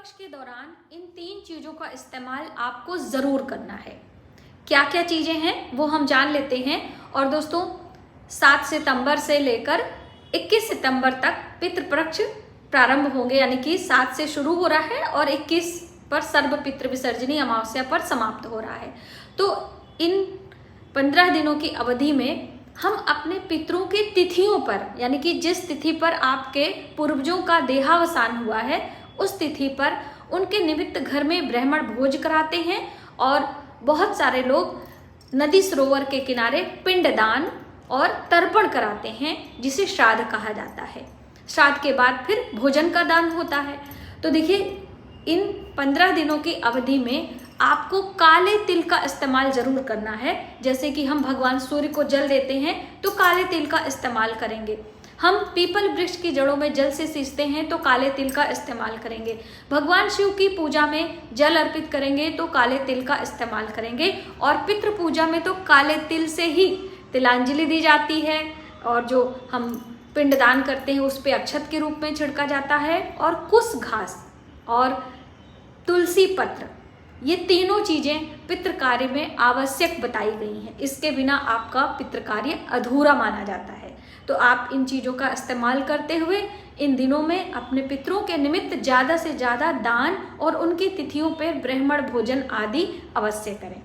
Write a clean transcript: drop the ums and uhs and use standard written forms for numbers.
पितृपक्ष के दौरान इन 3 चीजों का इस्तेमाल आपको जरूर करना है। क्या क्या चीजें हैं वो हम जान लेते हैं। और दोस्तों 7 सितंबर से लेकर 21 सितंबर तक पितृपक्ष प्रारंभ होंगे, यानी कि 7 से शुरू हो रहा है और 21 पर सर्व पितृ विसर्जनी अमावस्या पर समाप्त हो रहा है। तो इन 15 दिनों की अवधि में हम अपने पितरों की तिथियों पर, यानी कि जिस तिथि पर आपके पूर्वजों का देहावसान हुआ है उस तिथि पर उनके निमित्त घर में ब्राह्मण भोज कराते हैं। और बहुत सारे लोग नदी सरोवर के किनारे पिंडदान और तर्पण कराते हैं, जिसे श्राद्ध कहा जाता है। श्राद्ध के बाद फिर भोजन का दान होता है। तो देखिए इन 15 दिनों की अवधि में आपको काले तिल का इस्तेमाल जरूर करना है। जैसे कि हम भगवान सूर्य को जल देते हैं तो काले तिल का इस्तेमाल करेंगे। हम पीपल वृक्ष की जड़ों में जल से सींचते हैं तो काले तिल का इस्तेमाल करेंगे। भगवान शिव की पूजा में जल अर्पित करेंगे तो काले तिल का इस्तेमाल करेंगे। और पितृ पूजा में तो काले तिल से ही तिलांजलि दी जाती है, और जो हम पिंडदान करते हैं उस पे अक्षत के रूप में छिड़का जाता है। और कुश घास और तुलसी पत्र, ये तीनों चीजें पितृ कार्य में आवश्यक बताई गई हैं। इसके बिना आपका पितृ कार्य अधूरा माना जाता है। तो आप इन चीजों का इस्तेमाल करते हुए इन दिनों में अपने पितरों के निमित्त ज्यादा से ज्यादा दान और उनकी तिथियों पर ब्राह्मण भोजन आदि अवश्य करें।